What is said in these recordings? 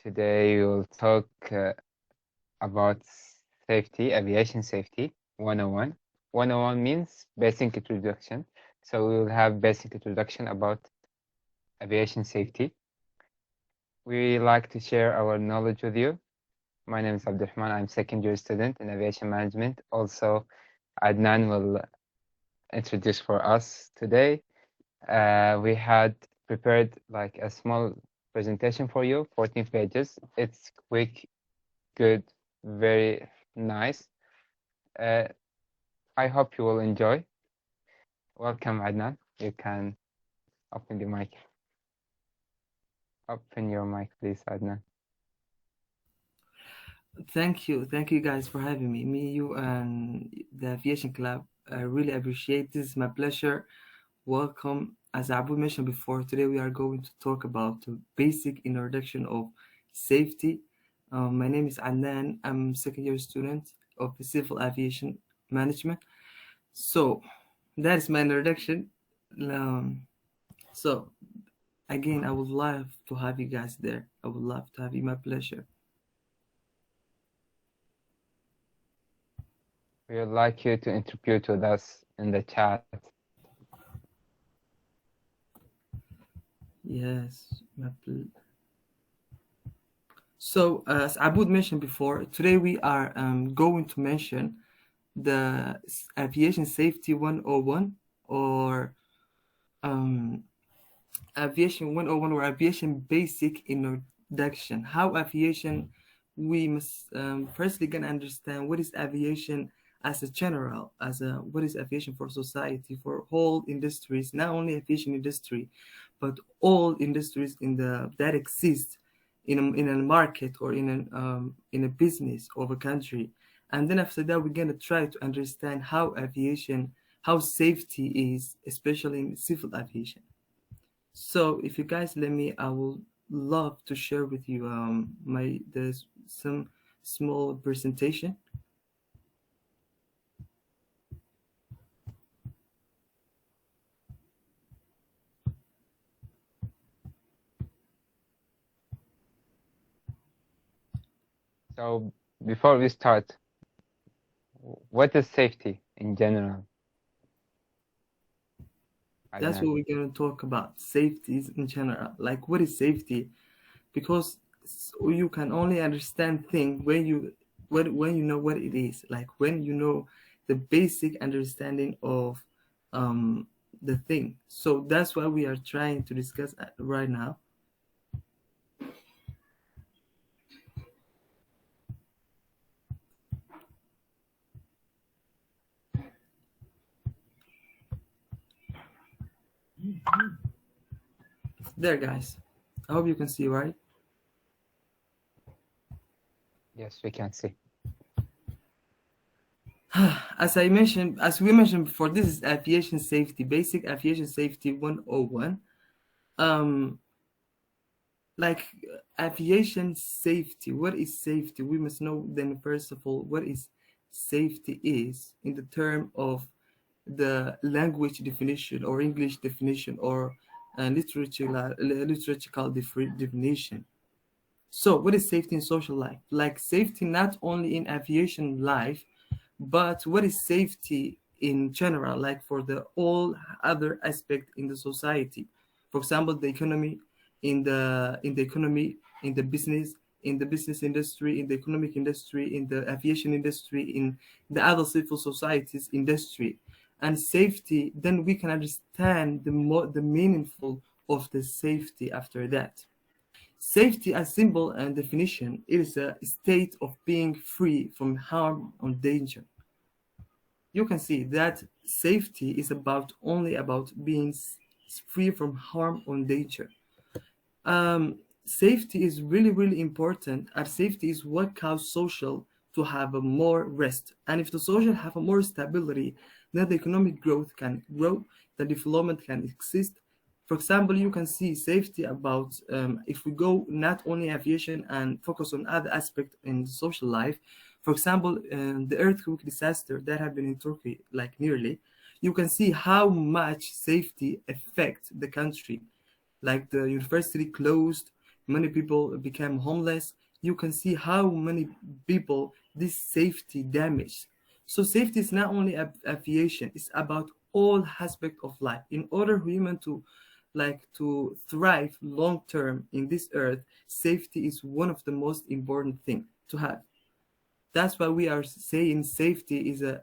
Today we will talk about safety, aviation safety 101. 101 means basic introduction. So we will have basic introduction about aviation safety. We like to share our knowledge with you. My name is Abdulrahman. I'm second year student in aviation management. Also, Adnan will introduce for us today. We had prepared like a small presentation for you, 14 pages. It's quick, good, very nice. I hope you will enjoy. Welcome, Adnan. You can open the mic. Open your mic, please, Adnan. Thank you guys for having me, you, and the Aviation Club. I really appreciate this. It's my pleasure. Welcome. As Abu mentioned before, today we are going to talk about the basic introduction of safety. My name is Adnan. I'm second year student of civil aviation management. So that is my introduction. Um, so again, I would love to have you guys there. I would love to have you. My pleasure. We would like you to interpret with us in the chat. Yes, so as Abud mentioned before, today we are going to mention the Aviation Safety 101 or um, Aviation 101 or Aviation Basic Introduction. How aviation, we must firstly gonna understand what is aviation as a general, as a what is aviation for society, for whole industries, not only aviation industry, but all industries that exist in a market or in a business of a country. And then after that, we're gonna try to understand how safety is, especially in civil aviation. So if you guys let me, I will love to share with you there's some small presentation. So before we start, what is safety in general? That's Adnan. what we're gonna talk about. Safety in general. Like what is safety? Because you can only understand thing when you know what it is. Like when you know the basic understanding of um the thing. So that's what we are trying to discuss right now. There, guys. I hope you can see, right? Yes, we can see. As we mentioned before, this is aviation safety, basic aviation safety 101. Um, like aviation safety, what is safety? We must know then, first of all, what is safety is in the term of the language definition or English definition or liturgical definition. So, what is safety in social life? Like safety not only in aviation life, but what is safety in general, like for the all other aspect in the society? For example, the economy, in the economy, in the business industry, in the economic industry, in the aviation industry, in the other civil societies industry, and safety. Then we can understand the meaningful of the safety after that. Safety, as symbol and definition, it is a state of being free from harm or danger. You can see that safety is only about being free from harm or danger. Safety is really, really important, and safety is what causes social to have a more rest. And if the social have a more stability, then the economic growth can grow, the development can exist. For example, you can see safety about if we go not only aviation and focus on other aspects in social life. For example, the earthquake disaster that happened in Turkey, like nearly, you can see how much safety affects the country. Like the university closed, many people became homeless. You can see how many people this safety damage. So safety is not only aviation, it's about all aspect of life. In order for human to to thrive long term in this earth, safety is one of the most important thing to have. That's why we are saying safety is a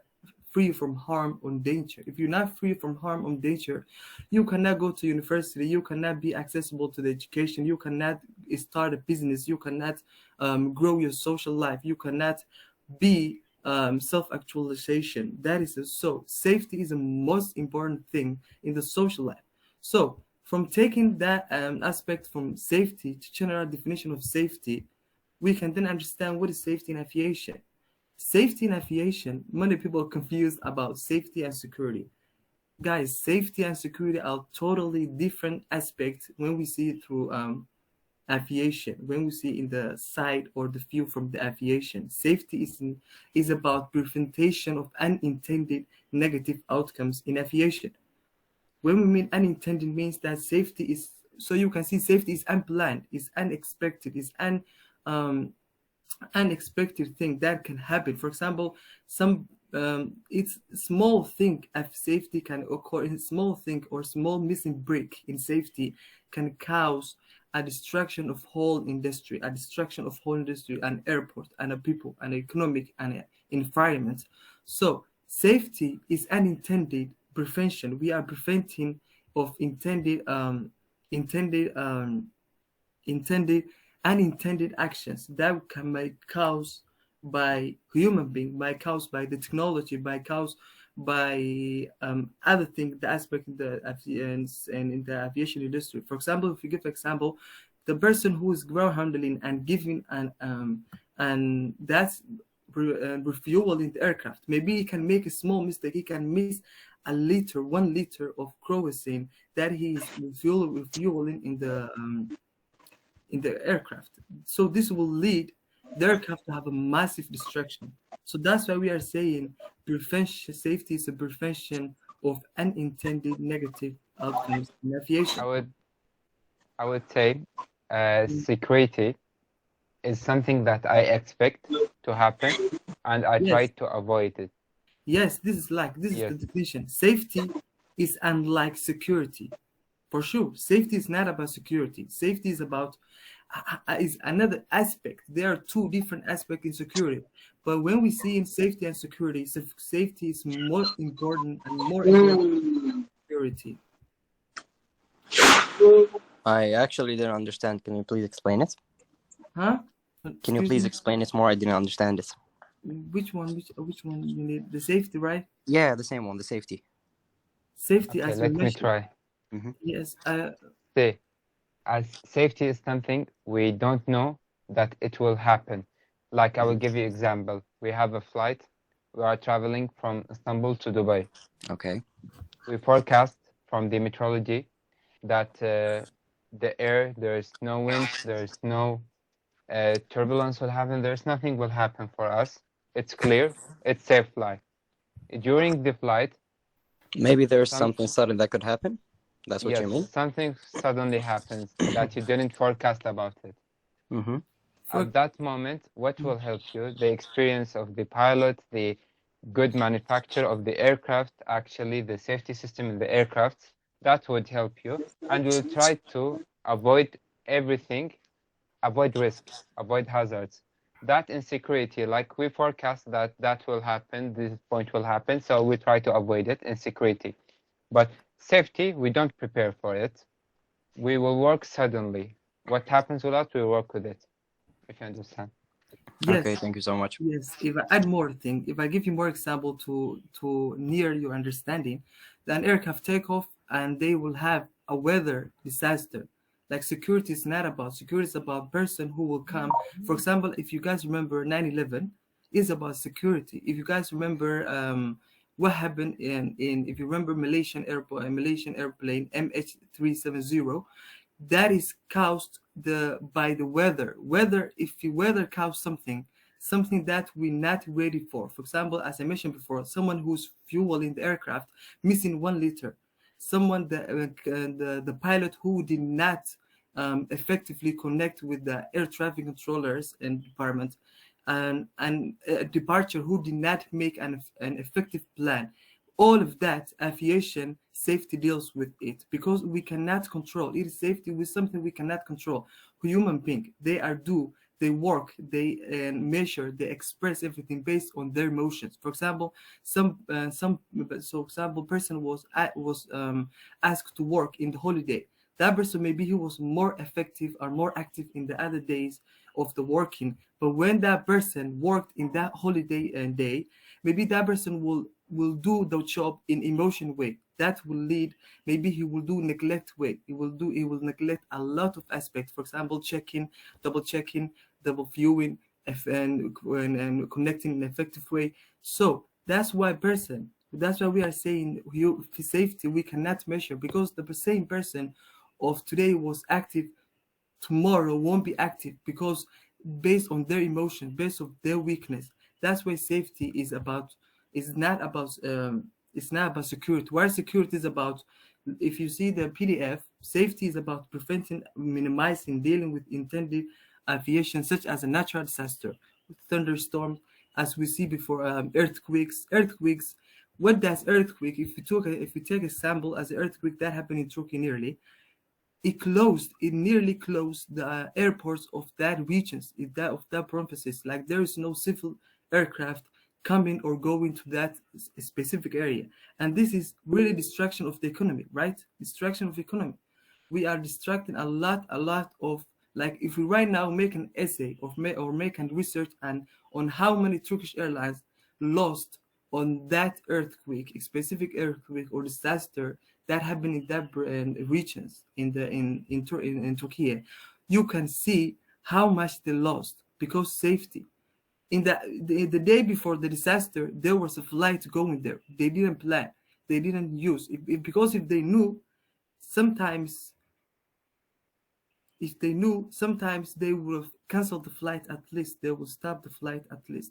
free from harm or danger. If you're not free from harm or danger, you cannot go to university, you cannot be accessible to the education, you cannot start a business, you cannot grow your social life, you cannot be self-actualization. That is so safety is the most important thing in the social life. So from taking that aspect from safety to general definition of safety, we can then understand what is safety in aviation. Safety in aviation, many people are confused about safety and security. Guys, safety and security are totally different aspects when we see it through aviation. When we see in the side or the view from the aviation, safety is about prevention of unintended negative outcomes in aviation. When we mean unintended means that safety is, so you can see safety is unplanned, is unexpected, is unexpected thing that can happen. For example, some it's small thing of safety can occur in small thing, or small missing brick in safety can cause a destruction of whole industry, a destruction of whole industry, an airport, and a people, an economic, and an environment. So safety is unintended prevention. We are preventing of intended intended unintended actions that can be caused by human being, by caused by the technology, by caused by other things, the aspect in the aviation and in the aviation industry. For example, if you give example, the person who is ground handling and giving and that's refueling the aircraft. Maybe he can make a small mistake. He can miss a liter, 1 liter of kerosene that he is refueling in the aircraft. So this will lead the aircraft to have a massive destruction. So that's why we are saying prevention safety is a prevention of unintended negative outcomes in I aviation. would I would say security is something that I expect to happen, and I try Yes, to avoid it. yes, this is the Yes, definition. Safety is unlike security. For sure, safety is not about security. Safety is about is another aspect. There are two different aspects in security. But when we see in safety and security, safety is more important and more important than security. I actually didn't understand. Can you please explain it? Huh? Can you Excuse please me. explain it more? I didn't understand it. Which one? Which one you need? The safety, right? Yeah, the same one, the safety. Safety, okay, as we let me mentioned. try. Yes. See, as safety is something we don't know that it will happen. Like I will give you example. We have a flight. We are traveling from Istanbul to Dubai. Okay. We forecast from the meteorology that the air, there's no winds, there's no turbulence will happen, there's nothing will happen for us. It's clear, it's safe flight. During the flight, Maybe there's some something sudden that could happen. That's what you yes, mean? something suddenly happens that you didn't forecast about it. Mm-hmm. For At that moment, what will help you? The experience of the pilot, the good manufacture of the aircraft, actually the safety system in the aircraft, that would help you. And we'll try to avoid everything, avoid risk, avoid hazards. That insecurity, like we forecast that that will happen, this point will happen, so we try to avoid it, insecurity. But safety, we don't prepare for it. We will work suddenly. What happens with us, we work with it, if you understand. Okay, yes, thank you so much. yes. If I add more thing, if I give you more example to near your understanding, then aircraft take off and they will have a weather disaster. Like security is not about security; is about person who will come. For example, if you guys remember 9/11, is about security. If you guys remember what happened in if you remember Malaysian airport, Malaysian airplane MH370, that is caused by the weather. If the weather causes something that we're not ready for example, as I mentioned before, someone who's fueling the aircraft missing 1 liter, someone the pilot who did not effectively connect with the air traffic controllers and department, and a departure who did not make an effective plan. All of that, aviation safety deals with it because we cannot control. It is safety with something we cannot control. Human being, they work, they measure, they express everything based on their emotions. For example, so example, person was asked to work in the holiday. That person, maybe he was more effective or more active in the other days of the working. But when that person worked in that holiday and day, maybe that person will do the job in emotion way. That will lead, maybe he will do neglect way. He will neglect a lot of aspects. For example, checking, double viewing, and connecting in an effective way. So that's why we are saying safety we cannot measure, because the same person of today was active, tomorrow won't be active, because based on their emotion, based on their weakness. That's why safety is about, is not about it's not about security. Where security is about, if you see the PDF, safety is about preventing, minimizing, dealing with intended aviation such as a natural disaster, thunderstorms, as we see before, earthquakes. What does earthquake, if you take a sample as an earthquake that happened in Turkey nearly, it nearly closed the airports of that regions, of that provinces. Like there is no civil aircraft coming or going to that specific area. And this is really destruction of the economy, right? Destruction of economy. We are distracting a lot of, like, if we right now make an essay or make a research and on how many Turkish airlines lost on that earthquake, a specific earthquake or disaster that happened in that regions in Turkey, you can see how much they lost because safety. In the day before the disaster, there was a flight going there. They didn't plan. They didn't use because if they knew, sometimes sometimes they would have canceled the flight at least. They would stop the flight at least.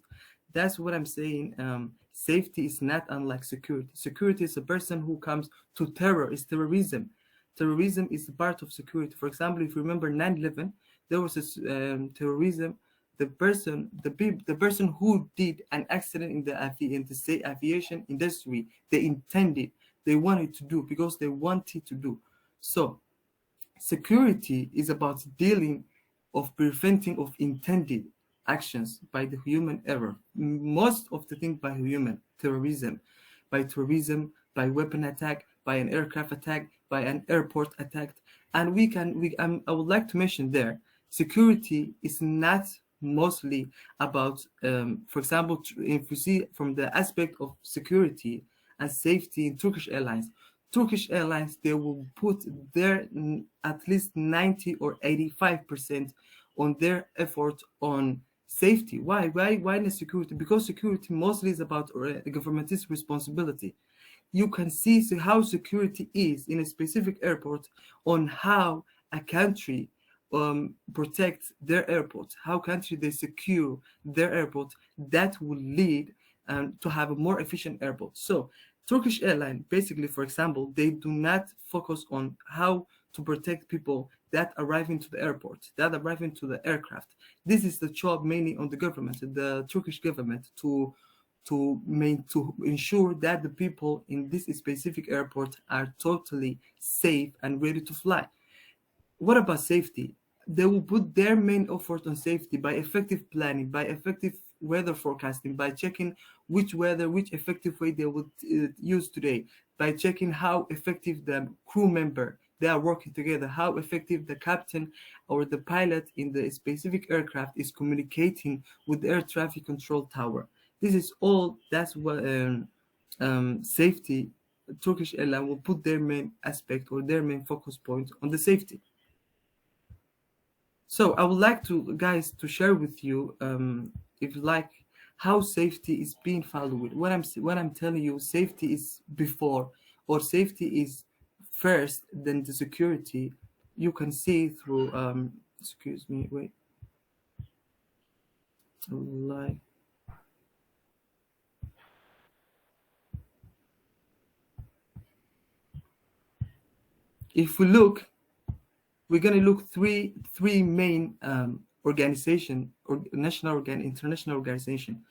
That's what I'm saying. Safety is not unlike security. Security is a person who comes to terror. It's terrorism. Terrorism is part of security. For example, if you remember 9/11, there was this terrorism. The person who did an accident in the aviation industry, they wanted to do because they wanted to do. So security is about dealing of preventing of intended actions by the human error. Most of the thing by human terrorism, by weapon attack, by an aircraft attack, by an airport attack. And I would like to mention there, security is not mostly about, for example, if we see from the aspect of security and safety in Turkish Airlines, they will put their at least 90 or 85% on their effort on safety. Why the security? Because security mostly is about government's responsibility. You can see how security is in a specific airport on how a country protects their airport, how country they secure their airport. That will lead to have a more efficient airport. So Turkish airline, basically, for example, they do not focus on how to protect people that arrive into the airport, that arrive into the aircraft. This is the job mainly on the government, the Turkish government, to ensure that the people in this specific airport are totally safe and ready to fly. What about safety? They will put their main effort on safety by effective planning, by effective weather forecasting, by checking which effective way they would use today, by checking how effective the crew member they are working together, how effective the captain or the pilot in the specific aircraft is communicating with the air traffic control tower. This is all. That's what safety. Turkish airline will put their main aspect or their main focus point on the safety. So I would like to guys to share with you, if you like, how safety is being followed. What I'm telling you, safety is before, or safety is first, then the security. You can see through excuse me, wait. Like, if we look we're gonna look three main organization or international organization.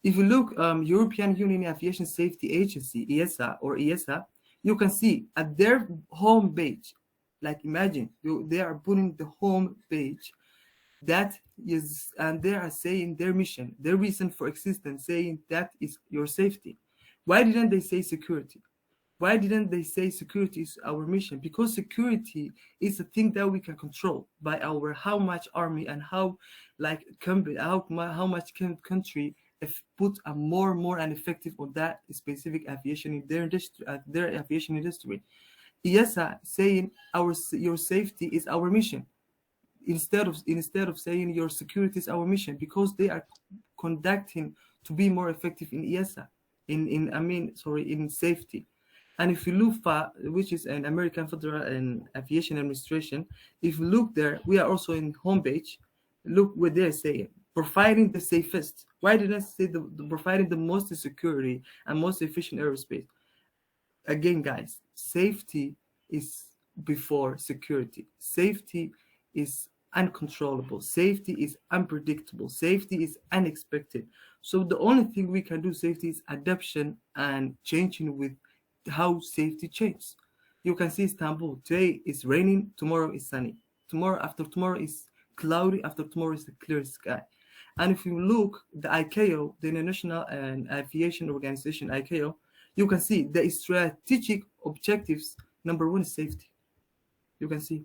If you look European Union Aviation Safety Agency, ESA or ESA, you can see at their home page, like imagine they are putting the home page that is, and they are saying their mission, their reason for existence, saying that is your safety. Why didn't they say security? Why didn't they say security is our mission? Because security is a thing that we can control by our how much army and how like company how much can country if put a more and effective on that specific aviation in their industry, their aviation industry. ESA saying your safety is our mission instead of saying your security is our mission, because they are conducting to be more effective in ESA, in safety. And if you look for, which is an American Federal and Aviation Administration, if you look there, we are also in homepage. Look what they're saying: providing the safest. Why did I say providing the most security and most efficient aerospace? Again, guys, safety is before security. Safety is uncontrollable. Safety is unpredictable. Safety is unexpected. So the only thing we can do safety is adaptation and changing with how safety changes. You can see Istanbul. Today is raining, tomorrow is sunny. Tomorrow after tomorrow is cloudy, after tomorrow is a clear sky. And if you look the ICAO, the International and Aviation Organization, ICAO, you can see the strategic objectives. Number one is safety. You can see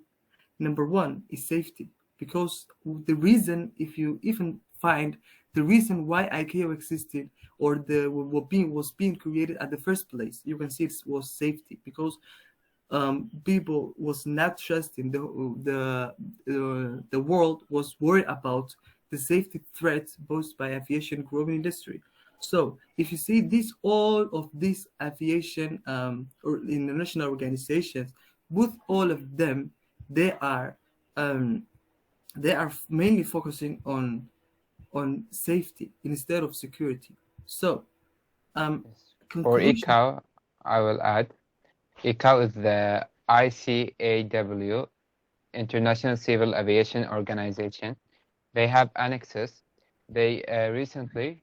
number one is safety, because the reason, if you even find the reason why ICAO existed or the was being created at the first place, you can see it was safety, because people was not trusting the world was worried about the safety threats posed by aviation growing industry. So if you see this, all of these aviation or international organizations, with all of them, they are um, mainly focusing on safety instead of security. So For conclusion. ICAO, I will add, ICAO is the ICAW, International Civil Aviation Organization. They have annexes. They recently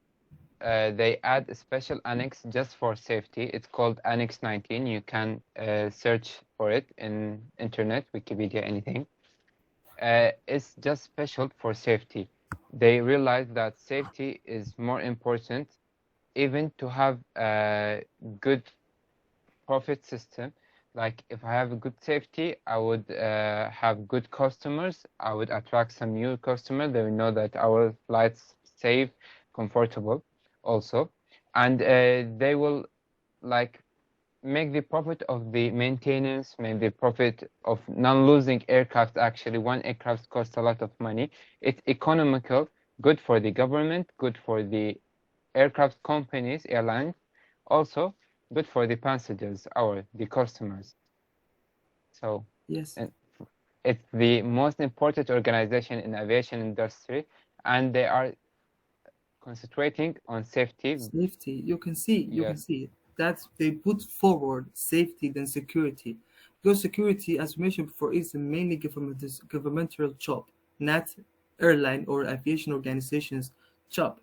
they add a special annex just for safety. It's called Annex 19. You can search for it in internet, Wikipedia, anything. It's just special for safety. They realize that safety is more important, even to have a good profit system. Like if I have a good safety, I would have good customers. I would attract some new customers. They will know that our flights safe, comfortable, also, and they will like make the profit of the maintenance, make the profit of non-losing aircraft. Actually, one aircraft costs a lot of money. It's economical, good for the government, good for the aircraft companies, airlines, also good for the passengers, the customers. So Yes. it's the most important organization in aviation industry, and they are concentrating on safety. Safety, you can see Yes, that they put forward safety than security, because security, as mentioned before, is a mainly governmental job, not airline or aviation organizations job.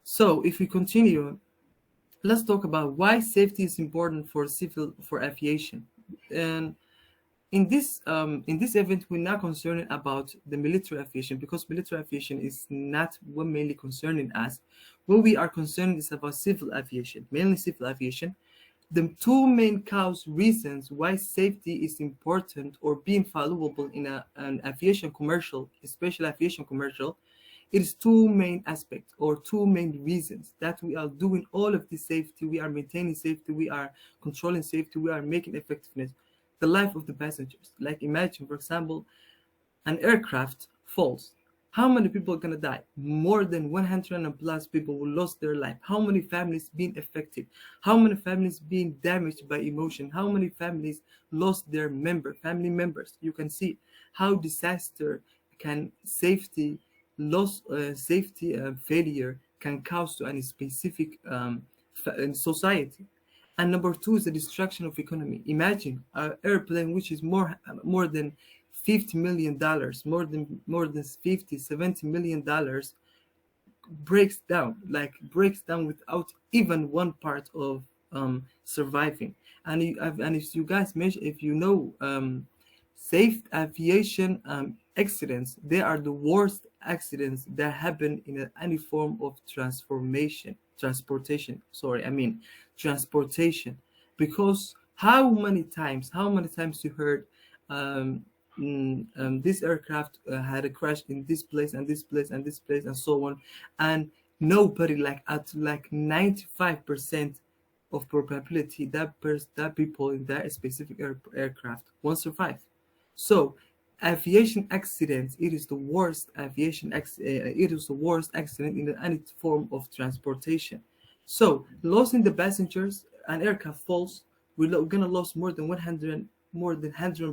So if we continue, let's talk about why safety is important for aviation. And in this event, we're not concerned about the military aviation, because military aviation is not what mainly concerning us. What we are concerned is about civil aviation, mainly civil aviation. The two main cause reasons why safety is important or being valuable in an aviation commercial, especially aviation commercial, it is two main aspects or two main reasons that we are doing all of this safety. We are maintaining safety. We are controlling safety. We are making effectiveness the life of the passengers. Like imagine, for example, an aircraft falls. How many people are gonna die? More than 100 and plus people will lose their life. How many families being affected? How many families being damaged by emotion? How many families lost their family members? You can see how disaster can safety failure can cause to any specific society. And number two is the destruction of economy. Imagine an airplane which is more than $50 million, more than 50, $70 million breaks down without even one part of surviving. And if you guys mention, if you know, safe aviation accidents, they are the worst accidents that happen in any form of transportation, because how many times you heard, um, this aircraft had a crash in this place and this place and this place and so on, and nobody, like at like 95% of probability, that people in that specific aircraft won't survive. So aviation accidents, it is the worst accident in any form of transportation. So losing the passengers, an aircraft falls, we're gonna lose more than 100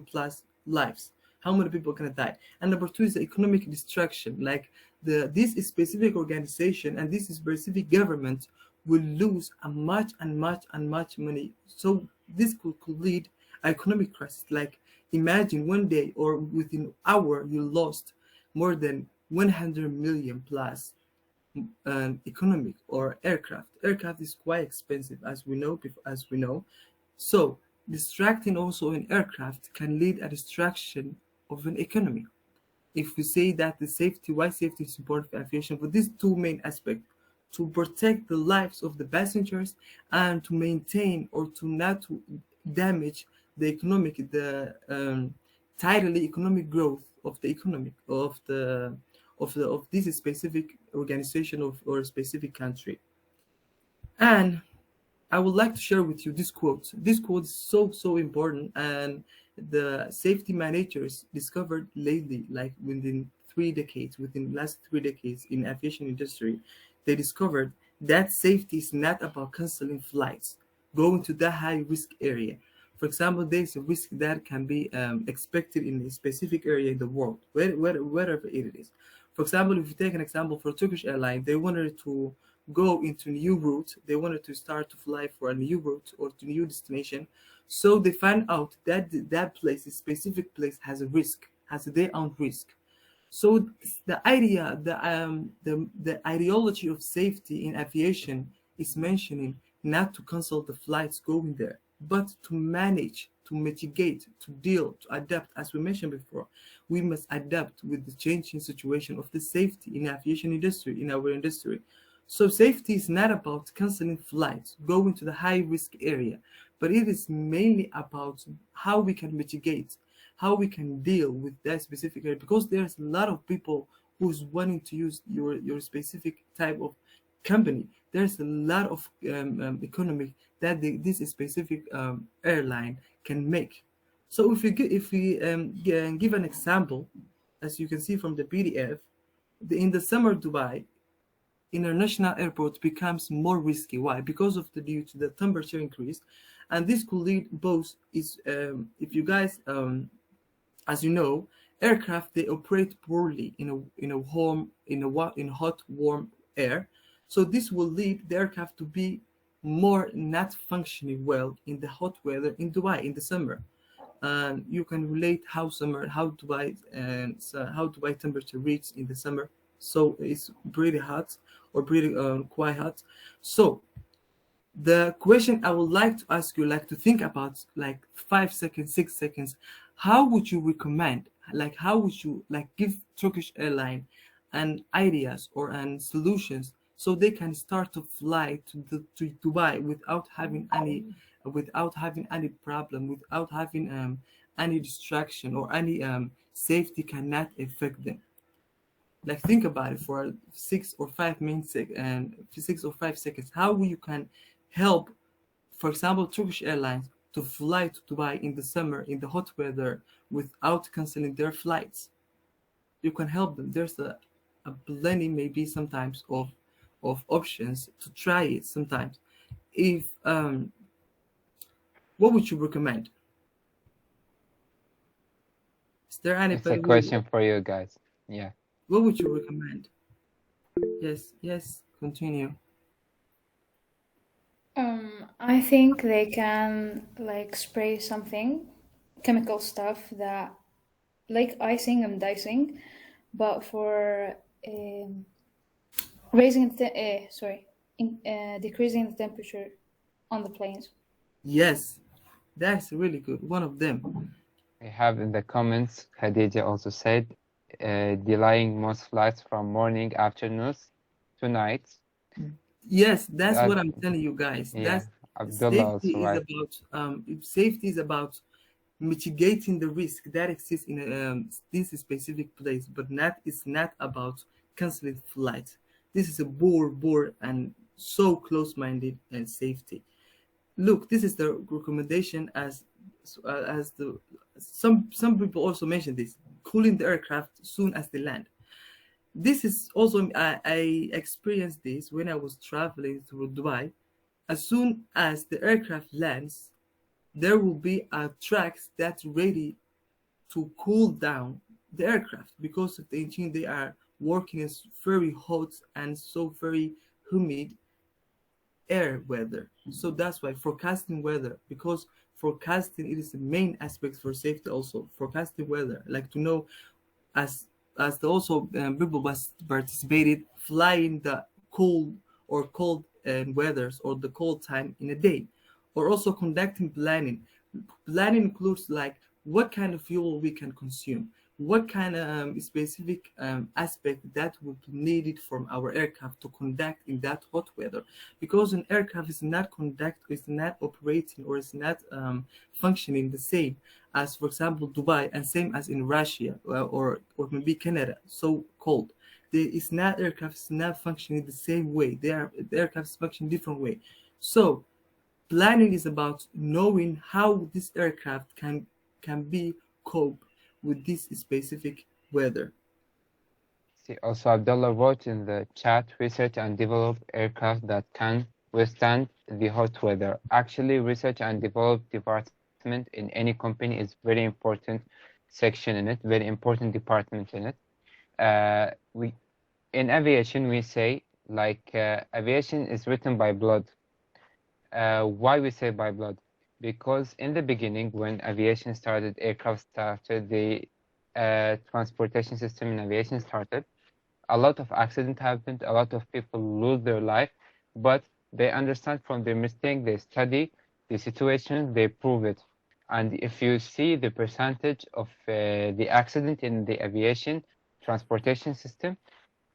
plus lives. How many people gonna die? And number two is the economic destruction. Like this specific organization and this specific government will lose a much and much and much money. So this could lead economic crisis. Like imagine one day or within an hour you lost more than 100 million plus. Economic or aircraft is quite expensive, as we know. So distracting also in aircraft can lead a distraction of an economy. If we say that why safety is important for aviation, for these two main aspects: to protect the lives of the passengers and to maintain or to not to damage the tidally economic growth of the economic of this specific organization or a specific country. And I would like to share with you this quote. This quote is so important, and the safety managers discovered lately, like within the last 3 decades in aviation industry, they discovered that safety is not about canceling flights, going to the high risk area. For example, there is a risk that can be expected in a specific area in the world, wherever it is. For example, if you take an example for Turkish airline, they wanted to go into new route. They wanted to start to fly for a new route or to new destination. So they find out that that place, a specific place, has a risk, has their own risk. So the ideology of safety in aviation is mentioning not to cancel the flights going there, but to manage, to mitigate, to deal, to adapt. As we mentioned before, we must adapt with the changing situation of the safety in aviation industry, in our industry. So safety is not about canceling flights, going to the high risk area, but it is mainly about how we can mitigate, how we can deal with that specific area, because there's a lot of people who's wanting to use your specific type of company. There's a lot of economy that this specific airline can make. So if we give an example, as you can see from the PDF, in the summer Dubai international airport becomes more risky. Why? Because of the due to the temperature increase, and this could lead both is if you guys as you know, aircraft they operate poorly in hot warm air. So this will lead the aircraft to be more not functioning well in the hot weather in Dubai in the summer. And you can relate how Dubai temperature reaches in the summer. So it's pretty hot or pretty quite hot. So the question I would like to ask you, like to think about, like 5 seconds, 6 seconds, how would you recommend, like how would you like give Turkish airline and ideas or and solutions so they can start to fly to Dubai without having any problem, without having any distraction or any safety cannot affect them. Like think about it for 6 or 5 seconds. How you can help, for example, Turkish Airlines to fly to Dubai in the summer in the hot weather without canceling their flights. You can help them. There's a plenty maybe sometimes of options to try it sometimes. If what would you recommend? Is there It's a anybody who question for you guys. Yeah. what would you recommend? Yes, continue. I think they can like spray something, chemical stuff that like icing and dicing, but for raising the decreasing the temperature on the planes. Yes, that's really good. One of them. We have in the comments, Khadija also said, delaying most flights from morning, afternoons to nights. Yes, that's That, what I'm telling you guys. yeah, That's Abdullah also safety is right. about if safety is about mitigating the risk that exists in this specific place, but not it's not about canceling flights. This is a bore and so close-minded and safety. Look, this is the recommendation as the some people also mention this, cooling the aircraft soon as they land. This is also I experienced this when I was traveling through Dubai. As soon as the aircraft lands, there will be a tracks that's ready to cool down the aircraft because of the engine they are working in very hot and so very humid air weather. So that's why forecasting weather, because forecasting it is the main aspect for safety also. Forecasting weather, like to know as the also people was participated flying the cold or cold weathers or the cold time in a day, or also conducting planning. Planning includes like what kind of fuel we can consume, what kind of specific aspect that would be needed from our aircraft to conduct in that hot weather, because an aircraft is not operating or is not functioning the same as, for example, Dubai, and same as in Russia or maybe Canada, so cold. Aircraft is not functioning the same way. The aircraft is functioning different way. So planning is about knowing how this aircraft can be cope with this specific weather. See, also Abdullah wrote in the chat, research and develop aircraft that can withstand the hot weather. Actually, research and develop department in any company is very important section in it, very important department in it. We in aviation we say like aviation is written by blood. Why we say by blood? Because in the beginning, when aviation started, aircraft started, the transportation system in aviation started, a lot of accident happened, a lot of people lose their life, but they understand from their mistake, they study the situation, they prove it. And if you see the percentage of the accident in the aviation transportation system,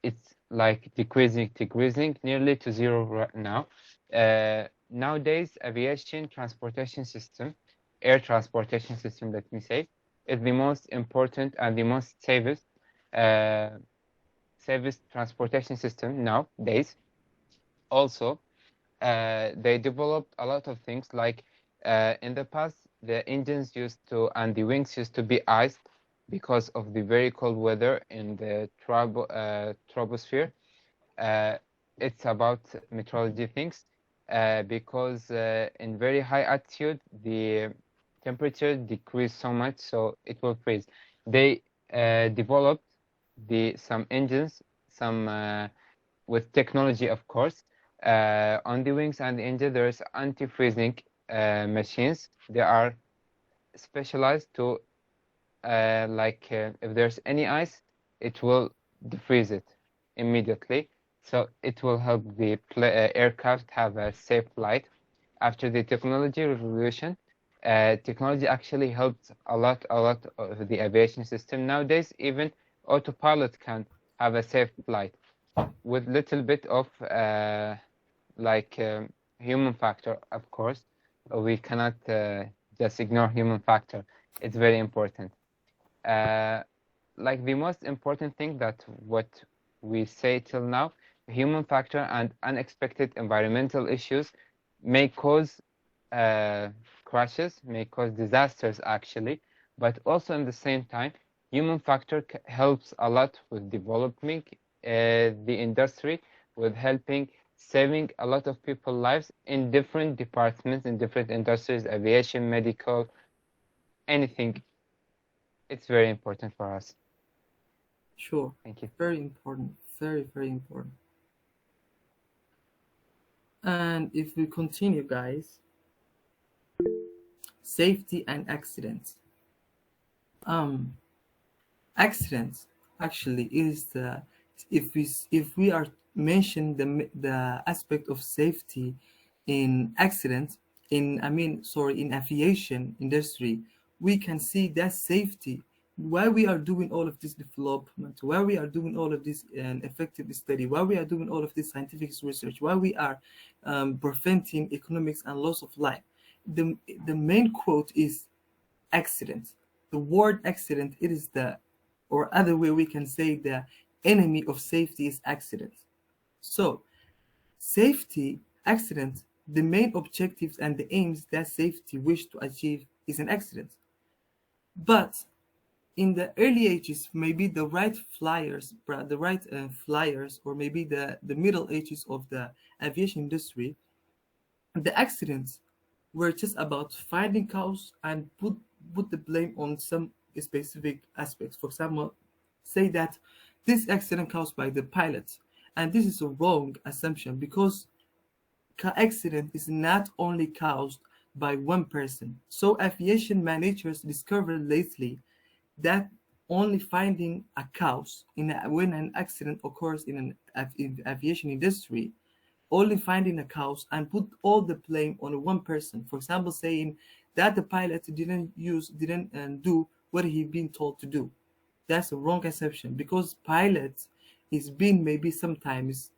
it's like decreasing nearly to zero right now. Nowadays, aviation transportation system, air transportation system, let me say, is the most important and the most uh, safest transportation system nowadays. Also, they developed a lot of things like in the past, the engines used to and the wings used to be iced because of the very cold weather in the troposphere. Uh, it's about meteorology things because in very high altitude the temperature decrease so much, so it will freeze. They developed some engines, some with technology, of course. On the wings and the engine, there's anti-freezing machines. They are specialized to if there's any ice, it will defreeze it immediately. So it will help the aircraft have a safe flight. After the technology revolution, technology actually helped a lot of the aviation system. Nowadays, even autopilot can have a safe flight with little bit of like human factor, of course. We cannot just ignore human factor. It's very important. Uh, like the most important thing that what we say till now, human factor and unexpected environmental issues may cause uh, crashes, may cause disasters actually, but also in the same time, human factor helps a lot with developing the industry, with helping saving a lot of people's lives in different departments, in different industries, aviation, medical, anything. It's very important for us. Sure, Thank you. very important, very important. And if we continue, guys, safety and accidents. accidents actually is the, if we are mention the aspect of safety in accidents, in I mean sorry in aviation industry, we can see that safety, why we are doing all of this development, why we are doing all of this effective study, why we are doing all of this scientific research, why we are preventing economics and loss of life. The main quote is accident. The word accident, it is the, or other way we can say, the enemy of safety is accident. So safety, accident, the main objectives and the aims that safety wish to achieve is an accident. But in the early ages, maybe the right flyers, or maybe the middle ages of the aviation industry, the accidents were just about finding cause and put the blame on some specific aspects. For example, say that this accident caused by the pilot, and this is a wrong assumption because accident is not only caused by one person. So aviation managers discovered lately that only finding a cause when an accident occurs in in aviation industry, only finding a cause and put all the blame on one person. For example, saying that the pilot didn't do what he been told to do. That's a wrong assumption because pilots is being maybe sometimes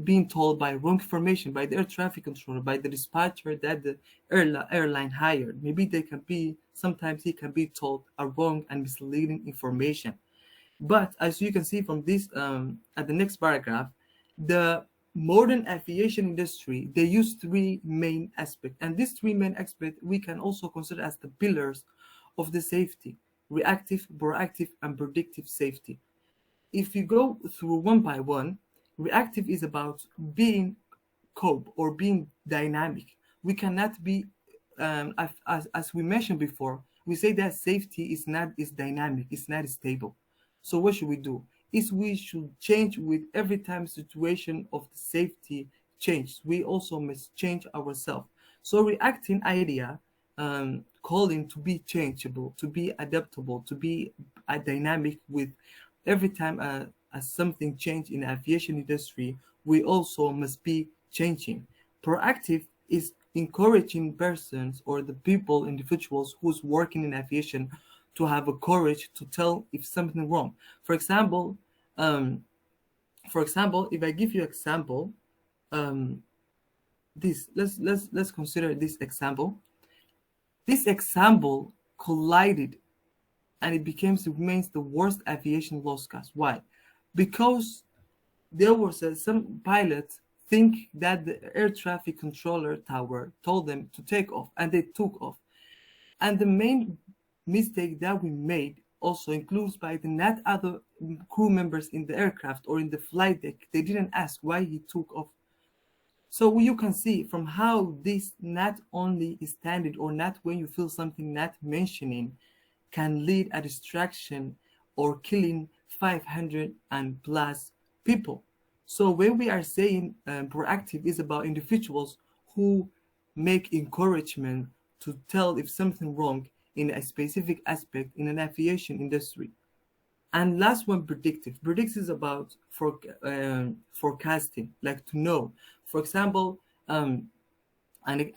being told by wrong information by the air traffic controller, by the dispatcher that the airline hired. Maybe they can be, sometimes he can be told a wrong and misleading information. But as you can see from this, at the next paragraph, the modern aviation industry, they use three main aspects. And these three main aspects we can also consider as the pillars of the safety: reactive, proactive, and predictive safety. If you go through one by one, reactive is about being cope or being dynamic. We cannot be, as we mentioned before, we say that safety is dynamic, it's not stable. So what should we do? Is we should change with every time situation of the safety changes. We also must change ourselves. So reacting idea, calling to be changeable, to be adaptable, to be a dynamic with every time as something change in the aviation industry, we also must be changing. Proactive is encouraging persons or the people, individuals who's working in aviation to have a courage to tell if something wrong. For example, um, if I give you example, this let's consider this example. This example collided and it remains the worst aviation loss cause. Why? Because there was some pilots think that the air traffic controller tower told them to take off, and they took off. And the main mistake that we made also includes by the not other crew members in the aircraft or in the flight deck. They didn't ask why he took off. So you can see from how this not only is standard or not when you feel something not mentioning can lead a distraction or killing 500 and plus people. So when we are saying proactive is about individuals who make encouragement to tell if something wrong in a specific aspect in an aviation industry. And last one, predictive. Predictive is about forecasting, like to know. For example, an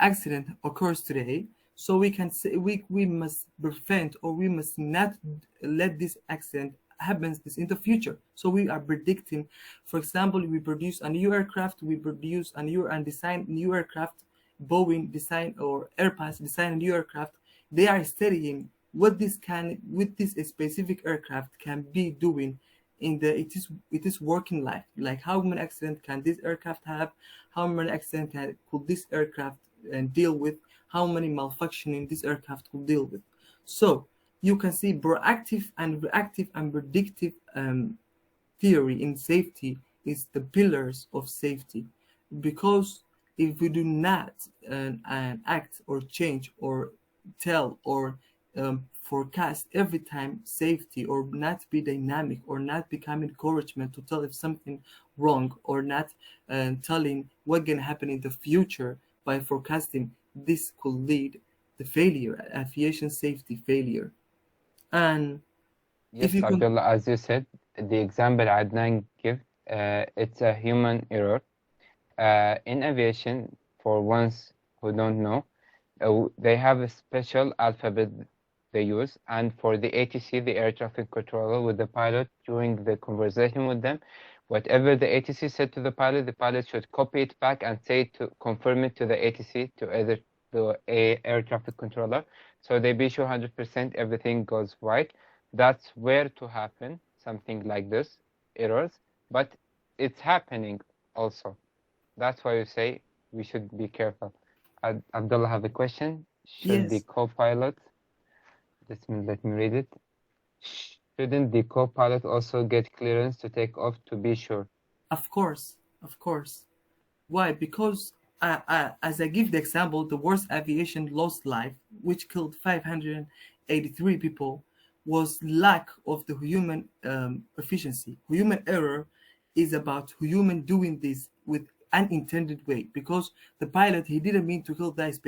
accident occurs today, so we can say we must prevent or we must not let this accident happens this in the future. So we are predicting. For example, we produce a new aircraft, we produce a new and design new aircraft. Boeing design or Airbus design a new aircraft. They are studying what this can with this specific aircraft can be doing in the it is working life, like how many accidents can this aircraft have, how many accidents could this aircraft deal with, how many malfunctioning this aircraft could deal with. So you can see proactive and reactive and predictive theory in safety is the pillars of safety, because if we do not act or change or tell or forecast every time safety, or not be dynamic or not become encouragement to tell if something wrong, or not telling what can happen in the future by forecasting, this could lead the failure, aviation safety failure. And Yes, you can, Abdullah, as you said, the example Adnan give, it's a human error. In aviation, for ones who don't know, they have a special alphabet they use, and for the ATC, the air traffic controller, with the pilot during the conversation with them, whatever the ATC said to the pilot should copy it back and say to confirm it to the ATC, to either the air traffic controller, so they be sure 100% everything goes right. That's where to happen something like this errors, but it's happening also. That's why you say we should be careful. Abdullah have a question. Should the yes, co-pilot, let me read it. Shouldn't the co-pilot also get clearance to take off to be sure? of course, of course. Why? Because as I give the example, the worst aviation lost life, which killed 583 people, was lack of the human efficiency. Human error is about human doing this with unintended way, because the pilot, he didn't mean to kill these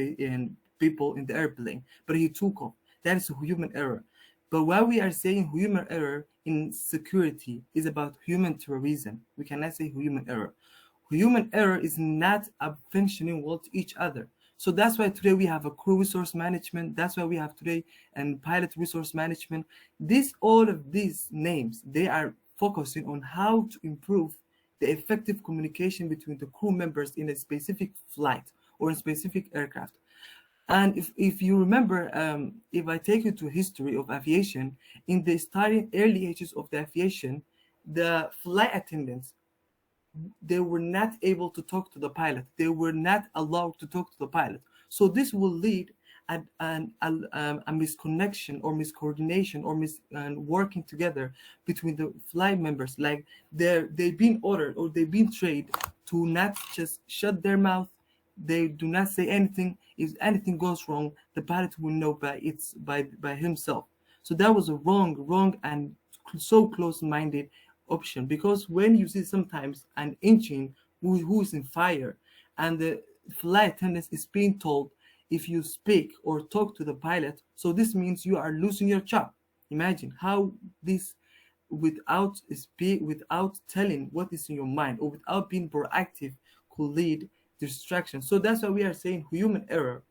people in the airplane, but he took off. That is a human error. But while we are saying human error in security is about human terrorism, we cannot say human error. Human error is not a functioning well to each other. So that's why today we have a crew resource management. That's why we have today and pilot resource management. All of these names, they are focusing on how to improve the effective communication between the crew members in a specific flight or a specific aircraft. And if you remember, if I take you to history of aviation, in the starting early ages of the aviation, the flight attendants, they were not able to talk to the pilot. They were not allowed to talk to the pilot. So this will lead a misconnection or miscoordination or working together between the flight members. Like they've been ordered or they've been trained to not just shut their mouth. They do not say anything. If anything goes wrong, the pilot will know by himself. So that was a wrong and so close-minded option, because when you see sometimes an engine who is in fire and the flight attendant is being told, if you speak or talk to the pilot, so this means you are losing your job. Imagine how this, without telling what is in your mind or without being proactive, could lead to distraction. So that's why we are saying human error.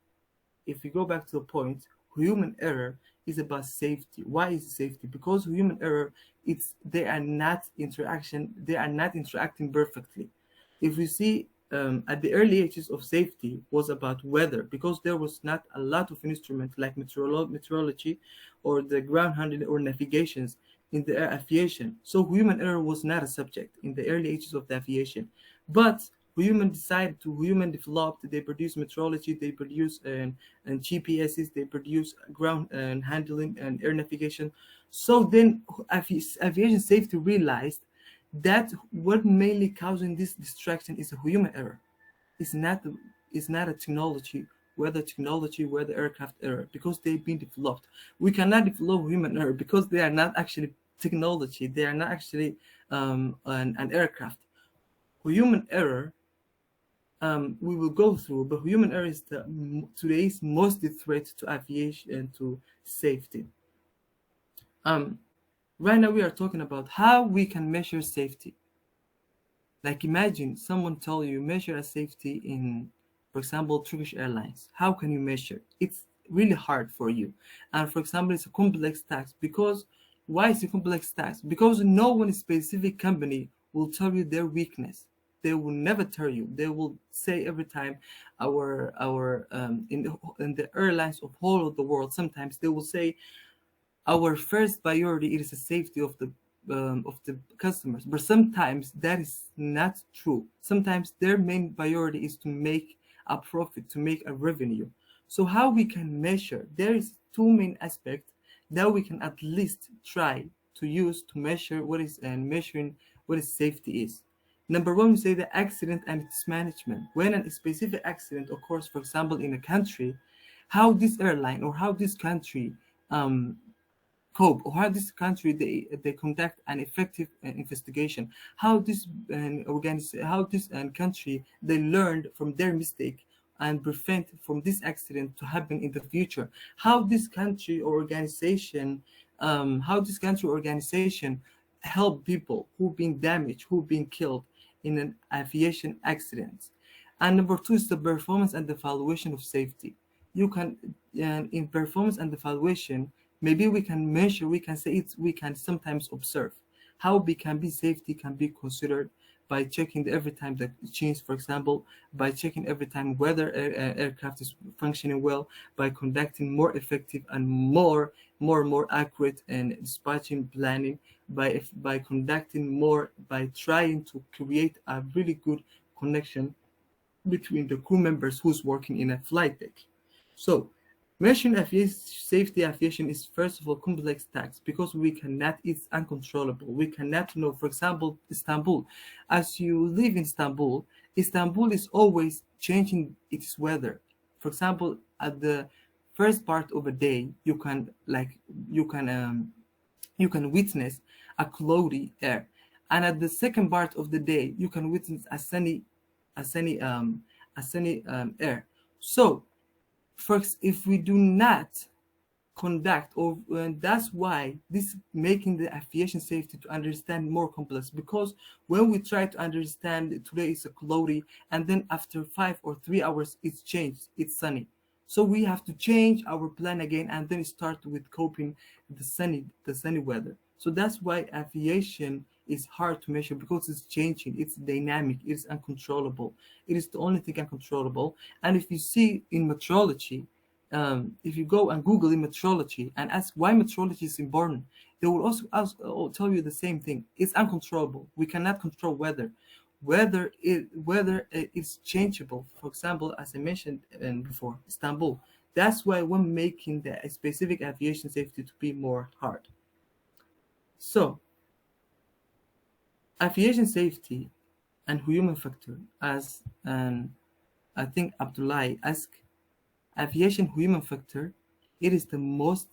If we go back to the point, human error is about safety. Why is it safety? Because human error, they are not interacting perfectly. If we see, at the early ages of safety was about weather, because there was not a lot of instruments like meteorology or the ground handling or navigations in the aviation. So human error was not a subject in the early ages of the aviation. But human developed, they produce meteorology, they produce and GPSs, they produce ground and handling and air navigation. So then aviation safety realized that what mainly causing this distraction is a human error. It's not a technology, whether aircraft error, because they've been developed. We cannot develop human error because they are not actually technology. They are not actually an aircraft. Human error, we will go through, but human error is today's most threat to aviation and to safety. Right now we are talking about how we can measure safety. Like imagine someone tell you measure a safety in, for example, Turkish Airlines. How can you measure? It's really hard for you. And for example, it's a complex task. Because why is it complex task? Because no one specific company will tell you their weakness. They will never tell you. They will say every time in the airlines of whole of the world, sometimes they will say our first priority is the safety of the customers. But sometimes that is not true. Sometimes their main priority is to make a profit, to make a revenue. So how we can measure? There is two main aspects that we can at least try to use to measure measuring what is safety is. Number one, we say the accident and its management. When a specific accident occurs, for example, in a country, how this airline or how this country cope, or how this country they conduct an effective investigation, how this country they learned from their mistake and prevent from this accident to happen in the future, how this country or organization how this country organization help people who've been damaged, who've been killed in an aviation accident. And number two is the performance and evaluation of safety. You can, in performance and evaluation, maybe we can measure, we can say it's, we can sometimes observe how we can be safety can be considered by checking every time that it changes, for example, by checking every time whether aircraft is functioning well, by conducting more effective and more accurate and dispatching planning, by conducting more, by trying to create a really good connection between the crew members who's working in a flight deck. So, mention aviation safety aviation is first of all complex task because we cannot, it's uncontrollable. We cannot know, for example, Istanbul. As you live in Istanbul, Istanbul is always changing its weather. For example, at the first part of a day, you can you can witness a cloudy air, and at the second part of the day, you can witness a sunny air. So if we do not conduct, or that's why this making the aviation safety to understand more complex, because when we try to understand today it's a cloudy and then after 5 or 3 hours it's changed, it's sunny, so we have to change our plan again and then start with coping the sunny weather. So that's why aviation is hard to measure, because it's changing, it's dynamic, it's uncontrollable. It is the only thing uncontrollable. And if you see in meteorology, if you go and Google in meteorology and ask why meteorology is important, they will also tell you the same thing. It's uncontrollable. We cannot control weather. Weather is changeable. For example, as I mentioned before, Istanbul. That's why we're making the specific aviation safety to be more hard. So, aviation safety and human factor, as I think Abdullah asked, aviation human factor, it is the most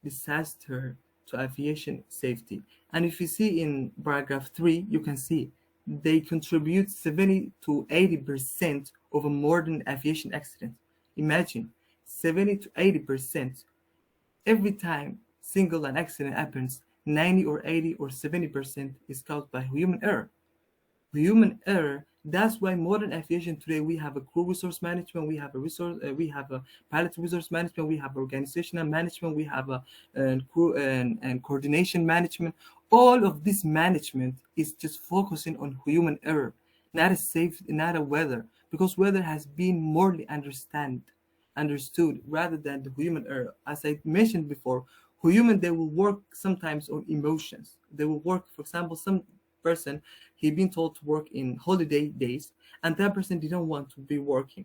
disaster to aviation safety. And if you see in paragraph 3, you can see they contribute 70 to 80% of a modern aviation accident. Imagine 70 to 80%. Every time single an accident happens, 90 or 80 or 70% is caused by human error. Human error. That's why modern aviation today, we have a crew resource management, we have we have a pilot resource management, we have organizational management, we have a crew and coordination management. All of this management is just focusing on human error, not a safe, not a weather, because weather has been morely understood rather than the human error. As I mentioned before, human, they will work sometimes on emotions. They will work, for example, some person, he been told to work in holiday days and that person didn't want to be working,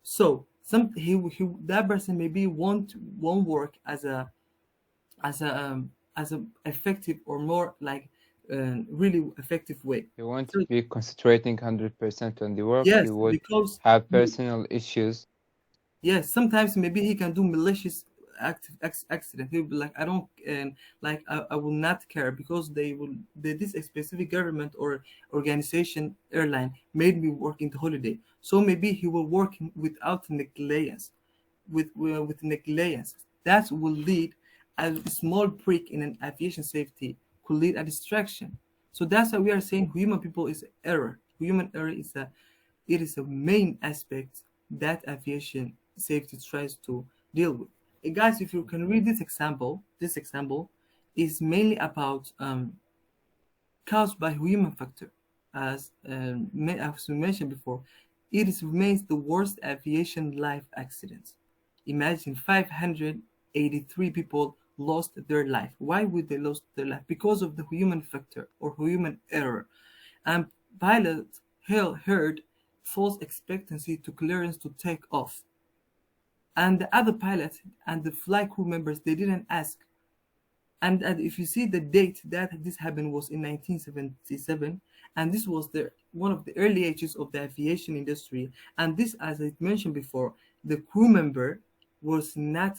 so that person maybe won't work as a effective or more like really effective way. You want So, to be concentrating 100% on the work. yes, You would because have personal issues. yes, sometimes maybe he can do malicious accident. He'll be like, I don't, and like I will not care because this specific government or organization airline made me work in the holiday. So maybe he will work without negligence, with negligence. That will lead a small prick in an aviation safety could lead a distraction. So that's why we are saying human people is error. Human error is a main aspect that aviation safety tries to deal with. Guys, if you can read this example is mainly about caused by human factor. As we mentioned before, remains the worst aviation life accident. Imagine 583 people lost their life. Why would they lose their life? Because of the human factor or human error. And pilots heard false expectancy to clearance to take off. And the other pilots and the flight crew members, they didn't ask. And if you see the date that this happened was in 1977, and this was one of the early ages of the aviation industry. And this, as I mentioned before, the crew member was not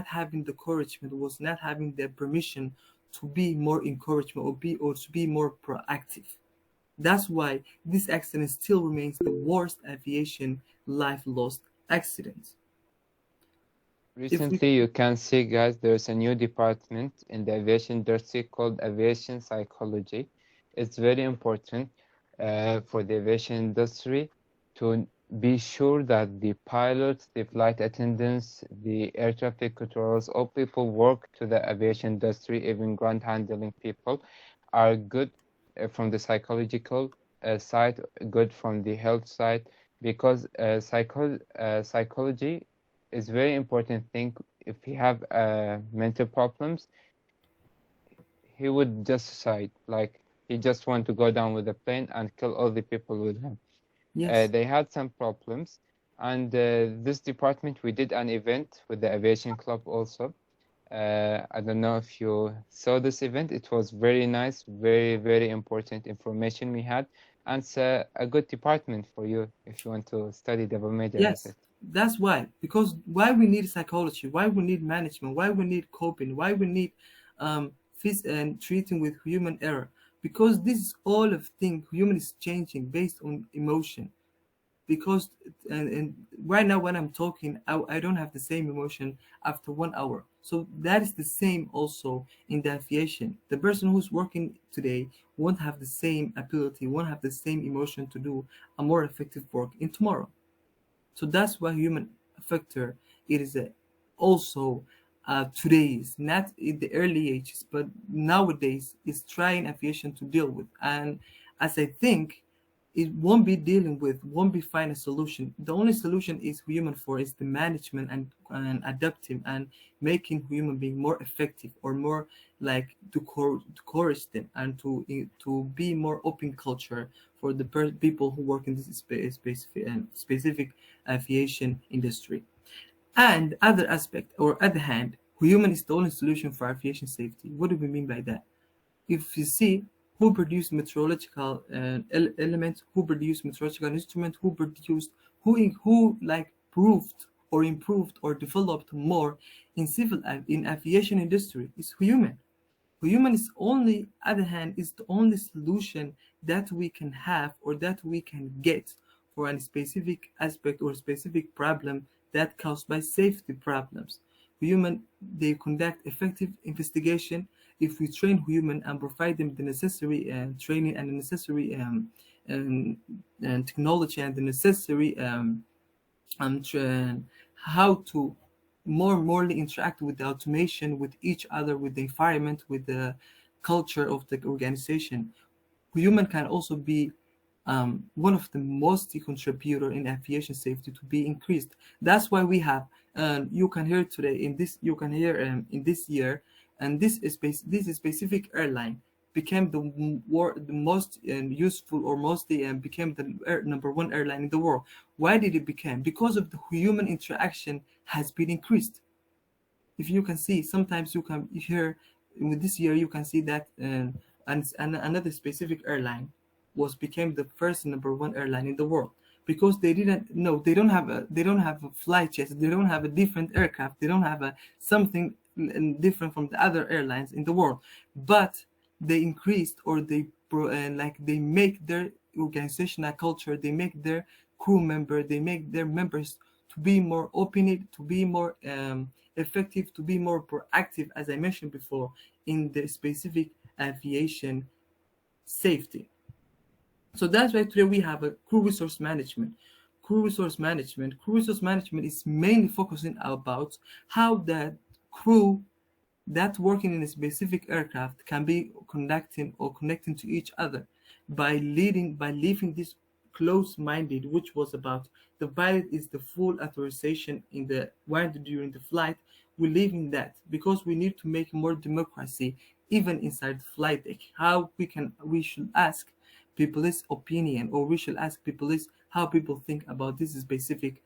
having the encouragement, was not having the permission to be more encouragement or to be more proactive. That's why this accident still remains the worst aviation life lost accident. Recently, you can see, guys, there's a new department in the aviation industry called Aviation Psychology. It's very important for the aviation industry to be sure that the pilots, the flight attendants, the air traffic controllers, all people work to the aviation industry, even ground handling people, are good from the psychological side, good from the health side, because psychology is very important thing. If he have mental problems, he would just suicide. Like he just want to go down with the plane and kill all the people with him. Yes. They had some problems, and this department we did an event with the aviation club also. I don't know if you saw this event. It was very nice, very important information we had, and it's a good department for you if you want to study double major at Yes, it. that's why. Because why we need psychology, why we need management, why we need coping, why we need and treating with human error. Because this is all of thing human is changing based on emotion. Because and right now when I'm talking, I don't have the same emotion after 1 hour. So that is the same also in the aviation. The person who's working today won't have the same ability, won't have the same emotion to do a more effective work in tomorrow. So that's why human factor it is also today's, not in the early ages, but nowadays is trying aviation to deal with. And as I think it won't be dealing with, won't be find a solution. The only solution is human for is the management and adapting and making human being more effective or more like to courage them and to be more open culture for the people who work in this specific aviation industry. And other aspect or other hand, human is the only solution for aviation safety. What do we mean by that? If you see who produced meteorological elements, who produced meteorological instruments, who like proved or improved or developed more in in aviation industry is human. Human is only other hand is the only solution that we can have or that we can get for a specific aspect or specific problem that caused by safety problems. Human they conduct effective investigation if we train human and provide them the necessary training and the necessary um, and technology and the necessary how to morely interact with the automation, with each other, with the environment, with the culture of the organization. Human can also be one of the most contributor in aviation safety to be increased. That's why we have, you can hear today in this, you can hear in this year, and this specific airline became the most useful or mostly became the number one airline in the world. Why did it become? Because of the human interaction has been increased. If you can see, sometimes you can hear with this year you can see that and another specific airline was became the first number one airline in the world because they didn't no they don't have a flight jets, they don't have a different aircraft, they don't have a something different from the other airlines in the world, but they increased or like they make their organizational culture, they make their crew member, they make their members to be more open, to be more effective, to be more proactive, as I mentioned before, in the specific aviation safety. So that's why today we have a crew resource management. Crew resource management is mainly focusing about how the crew that working in a specific aircraft can be conducting or connecting to each other by leaving this close-minded, which was about the pilot is the full authorization in the while during the flight. We live in that because we need to make more democracy even inside the flight deck. How we should ask people's opinion, or we should ask people's how people think about this specific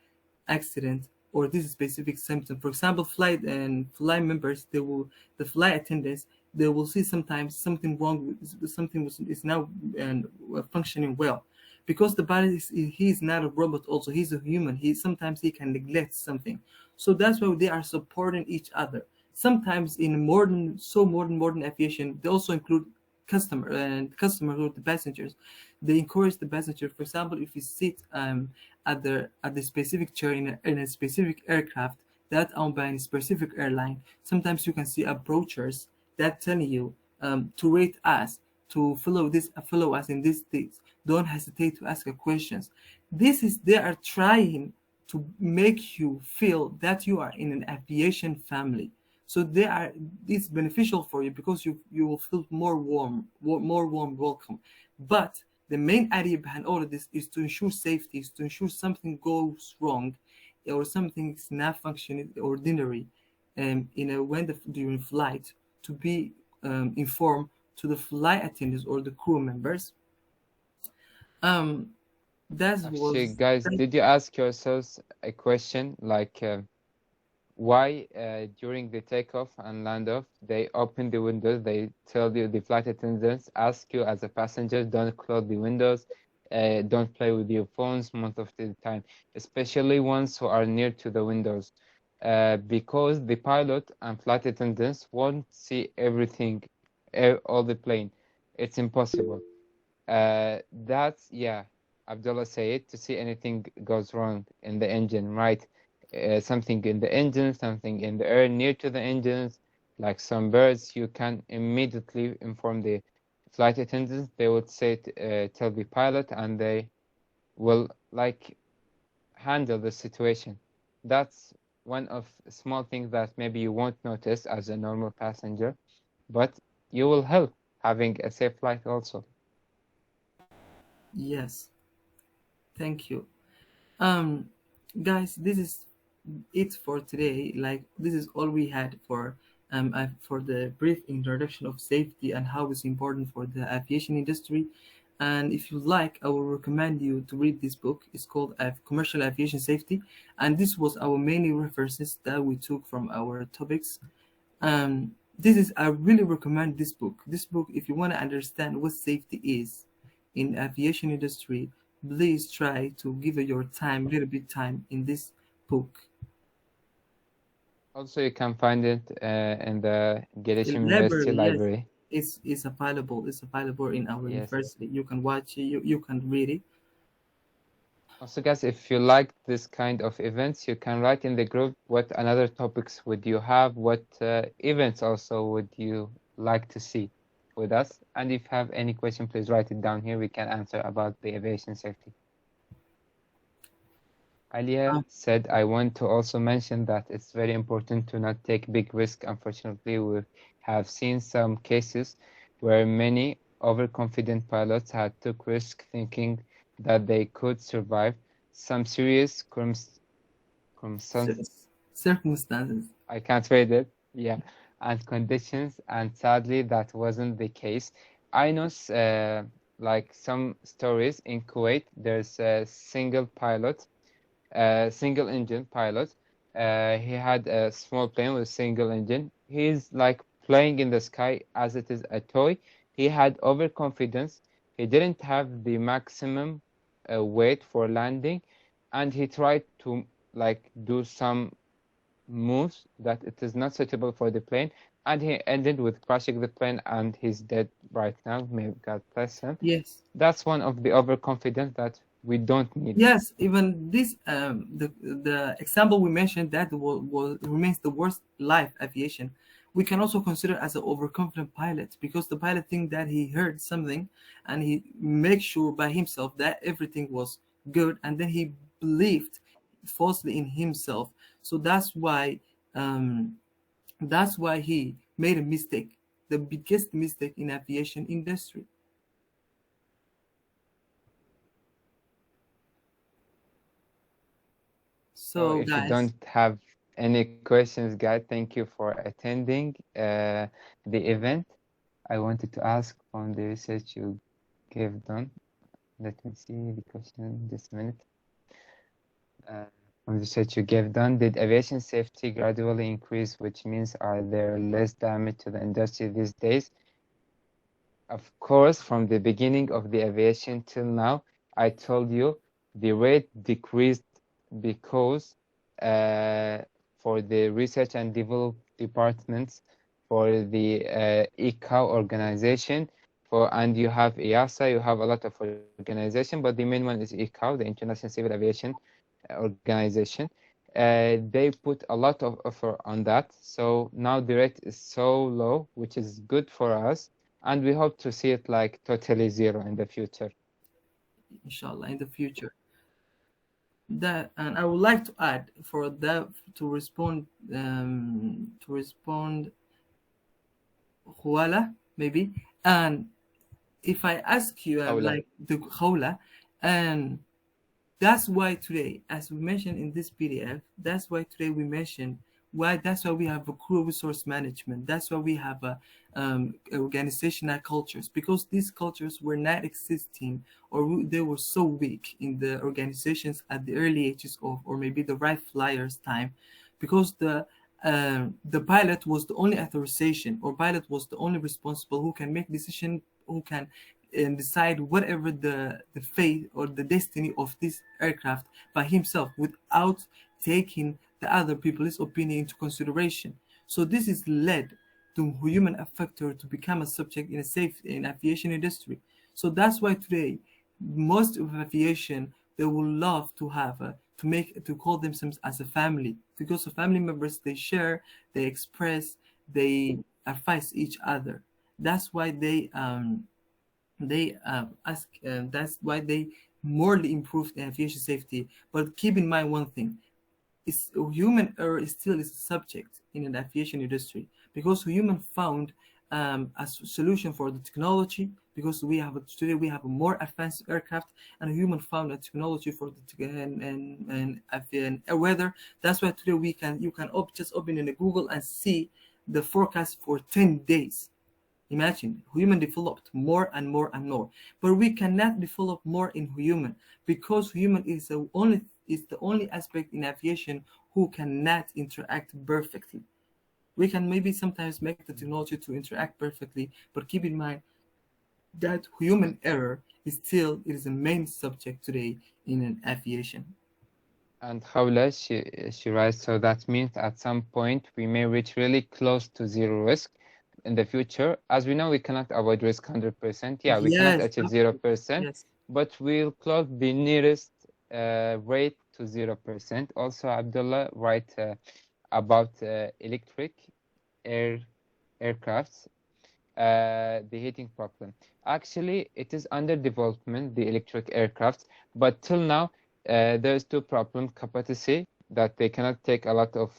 accident or this specific symptom. For example, flight members, the flight attendants, they will see sometimes something wrong with something is now and functioning well, because the body is he is not a robot. Also, he's a human. He sometimes he can neglect something. So that's why they are supporting each other. Sometimes in modern aviation, they also include customer or the passengers. They encourage the passenger. For example, if you sit at the specific chair in a specific aircraft, that owned by a specific airline. Sometimes you can see approachers that tell you to rate us, to follow us in these things. Don't hesitate to ask questions. This is they are trying to make you feel that you are in an aviation family. So they are it's beneficial for you because you will feel more warm welcome. But the main idea behind all of this is to ensure safety, is to ensure something goes wrong or something is not functioning ordinary during flight to be informed to the flight attendants or the crew members. Um, that Actually, was guys, that, did you ask yourselves a question like why during the takeoff and land off they open the windows? They tell you, the flight attendants ask you as a passenger, don't close the windows, don't play with your phones most of the time, especially ones who are near to the windows, because the pilot and flight attendants won't see everything, all the plane. It's impossible. That's, yeah, Abdullah said, to see anything goes wrong in the engine, right? Something in the engine, something in the air near to the engines, like some birds, you can immediately inform the flight attendants. They would say, tell the pilot, and they will like handle the situation. That's one of small things that maybe you won't notice as a normal passenger, but you will help having a safe flight also. yes. Thank you. Um, guys, this is it for today. Like this is all we had for the brief introduction of safety and how it's important for the aviation industry. And if you like, I will recommend you to read this book. It's called Commercial Aviation Safety, and this was our main references that we took from our topics. This is I really recommend this book. This book, if you want to understand what safety is in aviation industry, please try to give it your time, little bit time in this book. Also, you can find it in the The Galatian University library, yes, Library. it's available. It's available in our Yes. university. You can watch it. You can read it. Also, guys, if you like this kind of events, you can write in the group what another topics would you have, what events also would you like to see with us. And if you have any question, please write it down here. We can answer about the aviation safety. Alia Um, said, I want to also mention that it's very important to not take big risk. Unfortunately, we have seen some cases where many overconfident pilots had took risk thinking that they could survive some serious cir- circumstances. circumstances. I can't read it. Yeah, and conditions, and sadly, that wasn't the case. I know, like some stories in Kuwait, there's a single engine pilot. He had a small plane with a single engine. He's like playing in the sky as it is a toy. He had overconfidence. He didn't have the maximum weight for landing, and he tried to like do some moves that it is not suitable for the plane, and he ended with crashing the plane, and he's dead right now. May God bless him. Yes. That's one of the overconfidence that we don't need. Yes, even this the example we mentioned that was remains the worst life aviation. We can also consider as an overconfident pilot because the pilot think that he heard something and he makes sure by himself that everything was good and then he believed falsely in himself. So um, that's why he made a mistake, the biggest mistake in aviation industry. So So if you guys, don't have any questions, guys, thank you for attending the event. I wanted to ask from the research you gave done. Let me see the question just a minute. From the research you gave done, did aviation safety gradually increase, which means are there less damage to the industry these days? Of course, from the beginning of the aviation till now, I told you the rate decreased because for the research and development departments, for the ICAO organization, and you have EASA, you have a lot of organization, but the main one is ICAO, the International Civil Aviation Organization. They put a lot of effort on that. So now the rate is so low, which is good for us. And we hope to see it like totally zero in the future. inshallah, in the future. That, and I would like to add for that to respond Huala maybe. And if I ask you Hawla. like the Khawla, and that's why today, as we mentioned in this PDF, that's why today we mentioned why that's why we have a crew resource management. That's why we have a organizational cultures, because these cultures were not existing, or they were so weak in the organizations at the early ages of, or maybe the Wright flyers time, because the pilot was the only authorization, or pilot was the only responsible who can make decision, who can and decide whatever the fate or the destiny of this aircraft by himself without taking the other people's opinion into consideration. So this is led to human factor to become a subject in a safe in aviation industry. So that's why today most of aviation, they will love to have a, to call themselves as a family, because the family members, they share, they express, they advise each other. That's why they ask that's why they morally improve the aviation safety. But keep in mind one thing: is human error is still is a subject in an aviation industry, because human found a solution for the technology, because today we have a more advanced aircraft, and human found a technology for the and weather. That's why today you can just open in the Google and see the forecast for 10 days. Imagine, human developed more and more and more, but we cannot develop more in human, because human is the only aspect in aviation who cannot interact perfectly. We can maybe sometimes make the technology to interact perfectly, but keep in mind that human error is still, it is a main subject today in an aviation. And Hawla, she writes, so that means at some point we may reach really close to zero risk in the future. As we know, we cannot avoid risk 100%. Yeah, we cannot Yes, achieve absolutely. 0%, Yes, but we'll close the nearest rate to 0%. Also, Abdullah write about electric air aircrafts, the heating problem. Actually, it is under development, the electric aircraft, but till now, there's two problems: capacity, that they cannot take a lot of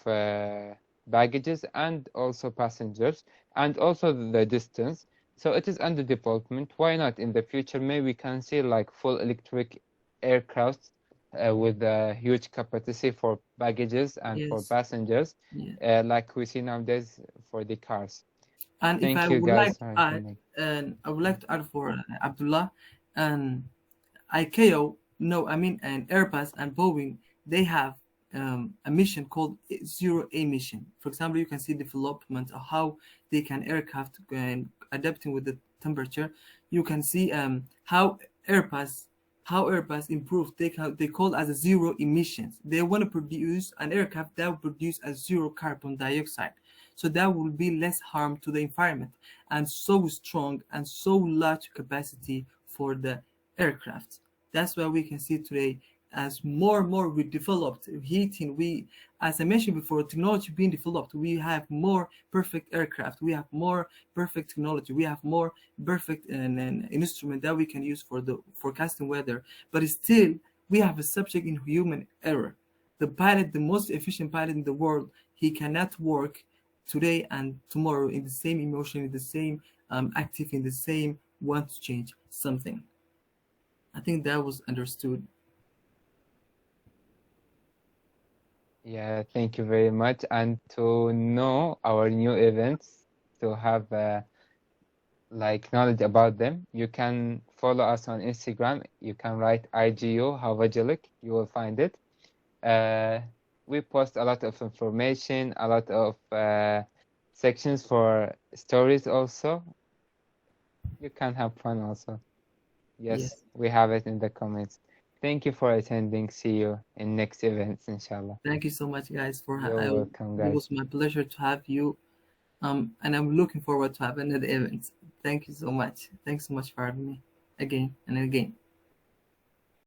baggages and also passengers, and also the distance. So it is under development. Why not in the future? Maybe we can see like full electric aircraft with a huge capacity for baggages and for yes, passengers, yeah. like we see nowadays for the cars. And if I Thank you would like guys to for add, attending. and I would like to add for Abdullah, and ICAO, no, I mean, and Airbus and Boeing, they have a mission called zero emission. For example, you can see development of how they can aircraft and adapting with the temperature. You can see Airbus how Airbus improved. They call as a zero emissions. They want to produce an aircraft that will produce a zero carbon dioxide. So that will be less harm to the environment, and so strong and so large capacity for the aircraft. That's why we can see today, as more and more we developed heating, we, as I mentioned before, technology being developed, we have more perfect aircraft, we have more perfect technology, we have more perfect an instrument that we can use for the forecasting weather. But still, we have a subject in human error. The pilot, the most efficient pilot in the world, he cannot work today and tomorrow in the same emotion, in the same active, in the same want to change something. I think that was understood. Yeah, thank you very much. And to know our new events, to have like knowledge about them, you can follow us on Instagram. You can write IGU Havajalik, you will find it. Uh, we post a lot of information, a lot of sections for stories also. You can have fun also. Yes, Yes. we have it in the comments. Thank you for attending. See you in next events, inshallah. Thank you so much, guys. You're welcome, It guys. was my pleasure to have you. And I'm looking forward to have another event. Thank you so much. Thanks so much for having me again and again.